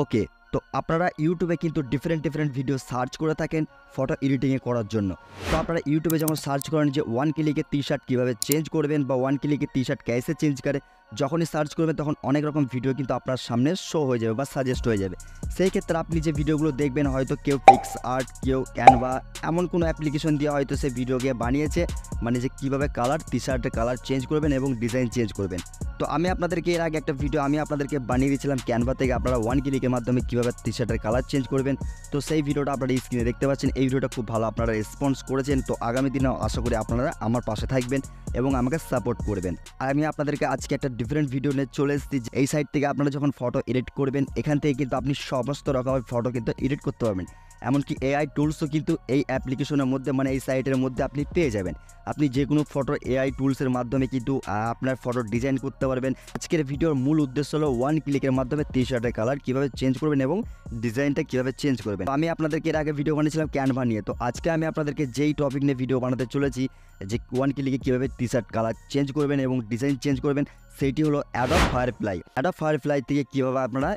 ওকে, তো আপনারা ইউটিউবে কিন্তু ডিফারেন্ট ভিডিও সার্চ করে থাকেন ফটো এডিটিংয়ে করার জন্য। তো আপনারা ইউটিউবে যখন সার্চ করেন যে 1 ক্লিকে টি শার্ট কীভাবে চেঞ্জ করবেন বা 1 ক্লিকে টি শার্ট ক্যাসে চেঞ্জ করে, যখনই সার্চ করবেন তখন অনেক রকম ভিডিও কিন্তু আপনার সামনে শো হয়ে যাবে বা সাজেস্ট হয়ে যাবে। সেই ক্ষেত্রে আপনি যে ভিডিওগুলো দেখবেন, হয়তো কেউ পিক্স আর্ট, কেউ ক্যানভা, এমন কোনো অ্যাপ্লিকেশন দিয়ে হয়তো সেই ভিডিওকে বানিয়েছে, মানে যে কীভাবে কালার টি শার্টের কালার চেঞ্জ করবেন এবং ডিজাইন চেঞ্জ করবেন। তো আমি আপনাদেরকে এর আগে একটা ভিডিও আপনাদেরকে বানিয়ে দিয়েছিলাম ক্যানভা থেকে আপনারা 1 ক্লিকের মাধ্যমে কীভাবে টি শার্টের কালার চেঞ্জ করবেন। তো সেই ভিডিওটা আপনারা স্ক্রিনে দেখতে পাচ্ছেন। এই ভিডিওটা খুব ভালো আপনারা রেসপন্স করেছেন। তো আগামী দিনেও আশা করি আপনারা আমার পাশে থাকবেন এবং আমাকে সাপোর্ট করবেন। আর আমি আপনাদেরকে আজকে একটা ডিফারেন্ট ভিডিও নিয়ে চলে এসেছি। এই সাইট থেকে আপনারা যখন ফটো এডিট করবেন, এখান থেকে কিন্তু আপনি সমস্ত রকমের ফটো কিন্তু এডিট করতে পারবেন। এমনকি এআই টুলসও কিন্তু এই অ্যাপ্লিকেশনের মধ্যে, মানে এই সাইটের মধ্যে আপনি পেয়ে যাবেন। আপনি যে কোনো ফটো এআই টুলসের মাধ্যমে কিন্তু আপনার ফটো ডিজাইন করতে পারবেন। আজকের ভিডিওর মূল উদ্দেশ্য হলো 1 ক্লিকের মাধ্যমে টি শার্টের কালার কীভাবে চেঞ্জ করবেন এবং ডিজাইনটা কীভাবে চেঞ্জ করবেন। আমি আপনাদেরকে এর আগে ভিডিও বানিয়েছিলাম ক্যানভা নিয়ে। তো আজকে আমি আপনাদেরকে যেই টপিক নিয়ে ভিডিও বানাতে চলেছি, যে 1 ক্লিকে কীভাবে টি শার্ট কালার চেঞ্জ করবেন এবং ডিজাইন চেঞ্জ করবেন, সেইটি হলো অ্যাডব ফায়ারফ্লাই। অ্যাডব ফায়ারফ্লাই থেকে কীভাবে আপনারা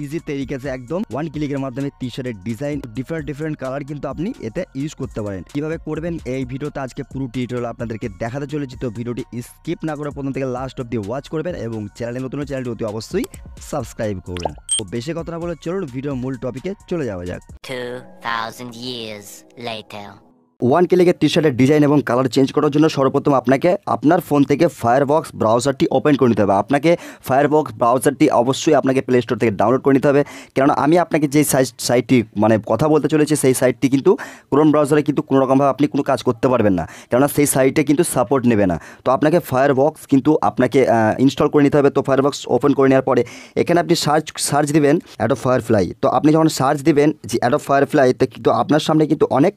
ইজি তরিকাতে একদম 1 ক্লিকের মাধ্যমে টি শার্টের ডিজাইন ডিফারেন্ট কালার কিন্তু আপনি এতে ইউজ করতে পারেন। কীভাবে করবেন এই ভিডিওতে আজকে পুরো টিউটোরিয়াল আপনাদেরকে দেখাতে চলেছি। তো ভিডিওটি স্কিপ না করে প্রথম থেকে লাস্ট অব্দি ওয়াচ করবেন এবং চ্যানেলে নতুন চ্যানেলটি অতি অবশ্যই সাবস্ক্রাইব করবেন। তো বেশি কথা না বলে চলুন ভিডিওর মূল টপিকে চলে যাওয়া যাক। 2000 years later. 1 ক্লিকে টি শার্টের ডিজাইন এবং কালার চেঞ্জ করার জন্য সর্বপ্রথম আপনাকে আপনার ফোন থেকে ফায়ারবক্স ব্রাউজারটি ওপেন করে নিতে হবে। আপনাকে ফায়ারবক্স ব্রাউজারটি অবশ্যই আপনাকে প্লে স্টোর থেকে ডাউনলোড করে নিতে হবে। কেননা আমি আপনাকে যে সাইটটি মানে কথা বলতে চলেছি, সেই সাইটটি কিন্তু ক্রোম ব্রাউজারে কিন্তু কোনো রকমভাবে আপনি কোনো কাজ করতে পারবেন না, কেননা সেই সাইটে কিন্তু সাপোর্ট নেবে না। তো আপনাকে ফায়ারবক্স কিন্তু আপনাকে ইনস্টল করে নিতে হবে। তো ফায়ারবক্স ওপেন করে নেওয়ার পরে এখানে আপনি সার্চ দিবেন অ্যাডব ফায়ারফ্লাই। তো আপনি যখন সার্চ দিবেন যে অ্যাডব ফায়ারফ্লাই, তো কিন্তু আপনার সামনে কিন্তু অনেক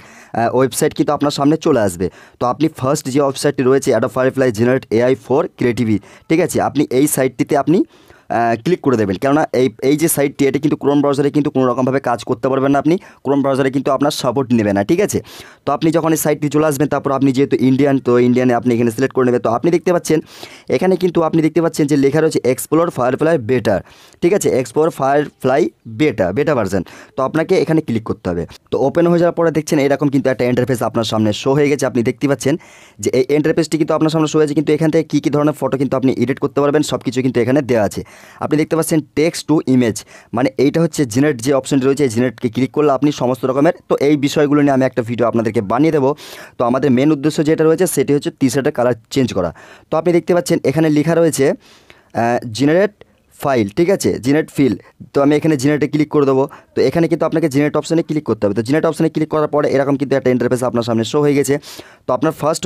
ওয়েবসাইট কিন্তু আপনার সামনে চলে আসবে। তো আপনি ফার্স্ট যে ওয়েবসাইটটি রয়েছে Adobe Firefly generate AI for creativity, ঠিক আছে, আপনি এই সাইটটিতে আপনি ক্লিক করে দেবেন। কেননা এই যে সাইটটি, এটা কিন্তু ক্রোম ব্রাউজারে কিন্তু কোনো রকমভাবে কাজ করতে পারবেন না। আপনি ক্রোম ব্রাউজারে কিন্তু আপনার সাপোর্ট নেবে না, ঠিক আছে। তো আপনি যখন এই সাইটটি চলে আসবেন, তারপর আপনি যেহেতু ইন্ডিয়ান, তো ইন্ডিয়ানে আপনি এখানে সিলেক্ট করে নেবেন। তো আপনি দেখতে পাচ্ছেন এখানে কিন্তু আপনি দেখতে পাচ্ছেন যে লেখা রয়েছে এক্সপ্লোর ফায়ারফ্লাই বেটার, ঠিক আছে, এক্সপ্লোর ফায়ারফ্লাই বেটা ভার্সন। তো আপনাকে এখানে ক্লিক করতে হবে। তো ওপেন হয়ে যাওয়ার পরে দেখছেন এরকম কিন্তু একটা ইন্টারফেস আপনার সামনে শো হয়ে গেছে। আপনি দেখতে পাচ্ছেন যে এই ইন্টারফেসটি কিন্তু আপনার সামনে শো হয়েছে, কিন্তু এখান থেকে কী ধরনের ফটো কিন্তু আপনি এডিট করতে পারবেন সব কিছু কিন্তু এখানে দেওয়া আছে। আপনি দেখতে পাচ্ছেন টেক্সট টু ইমেজ, মানে এইটা হচ্ছে জেনারেট যে অপশনটি রয়েছে, এই জেনারেটকে ক্লিক করলে আপনি সমস্ত রকমের, তো এই বিষয়গুলো নিয়ে আমি একটা ভিডিও আপনাদেরকে বানিয়ে দেবো। তো আমাদের মেন উদ্দেশ্য যেটা রয়েছে সেটি হচ্ছে টি শার্টের কালার চেঞ্জ করা। তো আপনি দেখতে পাচ্ছেন এখানে লেখা রয়েছে জেনারেট ফাইল, ঠিক আছে, জেনারেট ফিল। তো আমি এখানে জেনারেটে ক্লিক করে দেবো। তো এখানে কিন্তু আপনাকে জেনারেট অপশানে ক্লিক করতে হবে। তো জেনারেট অপশানে ক্লিক করার পরে এরকম কিন্তু একটা ইন্টারফেস আপনার সামনে শো হয়ে গেছে। তো আপনার ফার্স্ট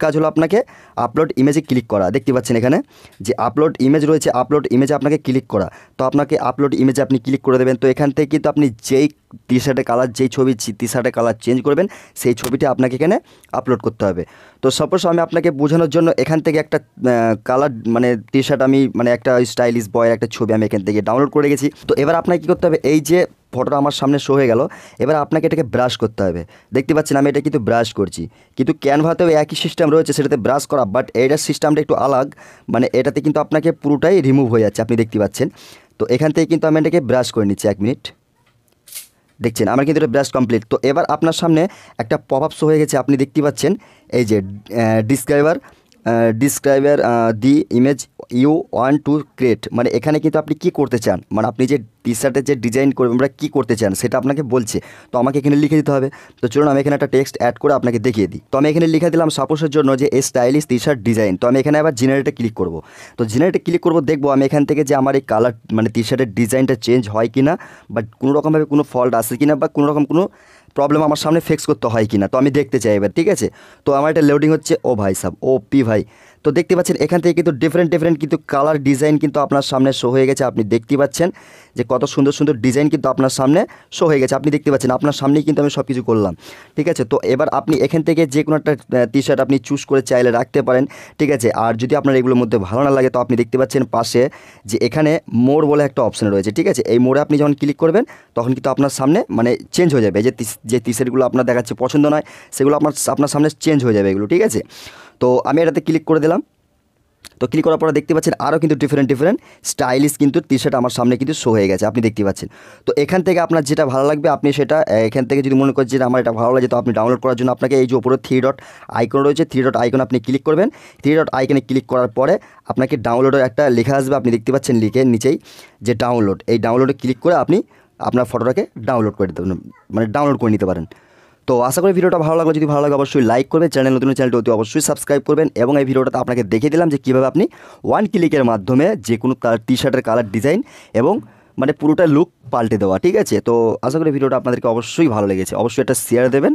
কাজ হলো আপনাকে আপলোড ইমেজে ক্লিক করা। দেখতে পাচ্ছেন এখানে যে আপলোড ইমেজ রয়েছে, আপলোড ইমেজে আপনাকে ক্লিক করা। তো আপনাকে আপলোড ইমেজে আপনি ক্লিক করে দেবেন। তো এখান থেকে কিন্তু আপনি যেই টি শার্টের কালার, যেই ছবি টি শার্টের কালার চেঞ্জ করবেন, সেই ছবিটি আপনাকে এখানে আপলোড করতে হবে। তো সাপোজ আমি আপনাকে বোঝানোর জন্য এখান থেকে একটা কালার, মানে টি শার্ট আমি, মানে একটা স্টাইলিশ বয়ের একটা ছবি আমি এখান থেকে ডাউনলোড করে গেছি। তো এবার আপনাকে কী করতে হবে, এই যে ফটোটা আমার সামনে শো হয়ে গেল, এবার আপনাকে এটাকে ব্রাশ করতে হবে। দেখতে পাচ্ছেন আমি এটা কিন্তু ব্রাশ করছি, কিন্তু ক্যানভাতেও একই সিস্টেম রয়েছে সেটাতে ব্রাশ করা, বাট এইটার সিস্টেমটা একটু আলাগ, মানে এটাতে কিন্তু আপনাকে পুরোটাই রিমুভ হয়ে যাচ্ছে, আপনি দেখতে পাচ্ছেন। তো এখান থেকে কিন্তু আমি এটাকে ব্রাশ করে নিচ্ছি। 1 মিনিট, দেখছেন আমার কিন্তু এটা ব্রাশ কমপ্লিট। তো এবার আপনার সামনে একটা পপ আপ শো হয়ে গেছে, আপনি দেখতে পাচ্ছেন এই যে describe the image you want to create, মানে এখানে কিন্তু আপনি কী করতে চান, মানে আপনি যে টি শার্টের যে ডিজাইন করবেন আমরা কী করতে চান সেটা আপনাকে বলছে। তো আমাকে এখানে লিখে দিতে হবে। তো চলুন আমি এখানে একটা টেক্সট অ্যাড করে আপনাকে দেখিয়ে দিই। তো আমি এখানে লিখে দিলাম সাপোজের জন্য যে স্টাইলিশ টি শার্ট ডিজাইন। তো আমি এখানে আবার জেনারেটে ক্লিক করব। তো জেনারেটে ক্লিক করব, দেখবো আমি এখান থেকে যে আমার এই কালার, মানে টি শার্টের ডিজাইনটা চেঞ্জ হয় কি না, বাট কোনো রকমভাবে কোনো ফল্ট আসে কি না, বা কোনো রকম কোনো প্রবলেম আমার সামনে ফিক্স করতে হয় কি না। তো আমি দেখতে চাই এবার, ঠিক আছে। তো আমার এটা লোডিং হচ্ছে। ও ভাই সাহেব, ও পি ভাই। তো দেখতে পাচ্ছেন এখান থেকে কিন্তু ডিফারেন্ট কিন্তু কালার ডিজাইন কিন্তু আপনার সামনে শো হয়ে গেছে। আপনি দেখতে পাচ্ছেন যে কত সুন্দর ডিজাইন কিন্তু আপনার সামনে শো হয়ে গেছে। আপনি দেখতে পাচ্ছেন আপনার সামনেই কিন্তু আমি সব কিছু করলাম, ঠিক আছে। তো এবার আপনি এখান থেকে যে কোনো একটা টি শার্ট আপনি চুজ করে চাইলে রাখতে পারেন, ঠিক আছে। আর যদি আপনার এগুলোর মধ্যে ভালো না লাগে, তো আপনি দেখতে পাচ্ছেন পাশে যে এখানে মোড় বলে একটা অপশন রয়েছে, ঠিক আছে। এই মোড়ে আপনি যখন ক্লিক করবেন তখন কিন্তু আপনার সামনে মানে চেঞ্জ হয়ে যাবে। যে টি শার্টগুলো আপনার দেখাচ্ছে পছন্দ নয়, সেগুলো আপনার সামনে চেঞ্জ হয়ে যাবে এগুলো, ঠিক আছে। তো আমি এটাতে ক্লিক করে দিলাম। তো ক্লিক করার পরে দেখতে পাচ্ছেন আরও কিন্তু ডিফারেন্ট স্টাইলিশ কিন্তু টি শার্ট আমার সামনে কিন্তু শো হয়ে গেছে, আপনি দেখতে পাচ্ছেন। তো এখান থেকে আপনার যেটা ভালো লাগবে আপনি সেটা এখান থেকে যদি মনে করেন যে আমার এটা ভালো লাগে, তো আপনি ডাউনলোড করার জন্য আপনাকে এই যে উপরে 3 ডট আইকন রয়েছে, 3 ডট আইকন আপনি ক্লিক করবেন। 3 ডট আইকনে ক্লিক করার পরে আপনাকে ডাউনলোডের একটা লেখা আসবে, আপনি দেখতে পাচ্ছেন লিখে নিচেই যে ডাউনলোড, এই ডাউনলোডে ক্লিক করে আপনি আপনার ফটোটাকে ডাউনলোড করে দিতে পারেন, মানে ডাউনলোড করে নিতে পারেন। তো আশা করি ভিডিওটা ভালো লাগলো, যদি ভালো লাগে অবশ্যই লাইক করবেন, চ্যানেল নতুন চ্যানেলটি অতি অবশ্যই সাবস্ক্রাইব করবেন। এবং এই ভিডিওটাতে আপনাকে দেখিয়ে দিলাম যে কীভাবে আপনি 1 ক্লিকের মাধ্যমে যে কোনো টি শার্টের কালার ডিজাইন এবং মানে পুরোটা লুক পাল্টে দেওয়া, ঠিক আছে। তো আশা করি ভিডিওটা আপনাদেরকে অবশ্যই ভালো লেগেছে, অবশ্যই একটা শেয়ার দেবেন।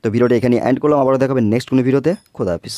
তো ভিডিওটা এখানে এন্ড করলাম, আবারও দেখাবেন নেক্সট কোনো ভিডিওতে। খোদা হাফিজ।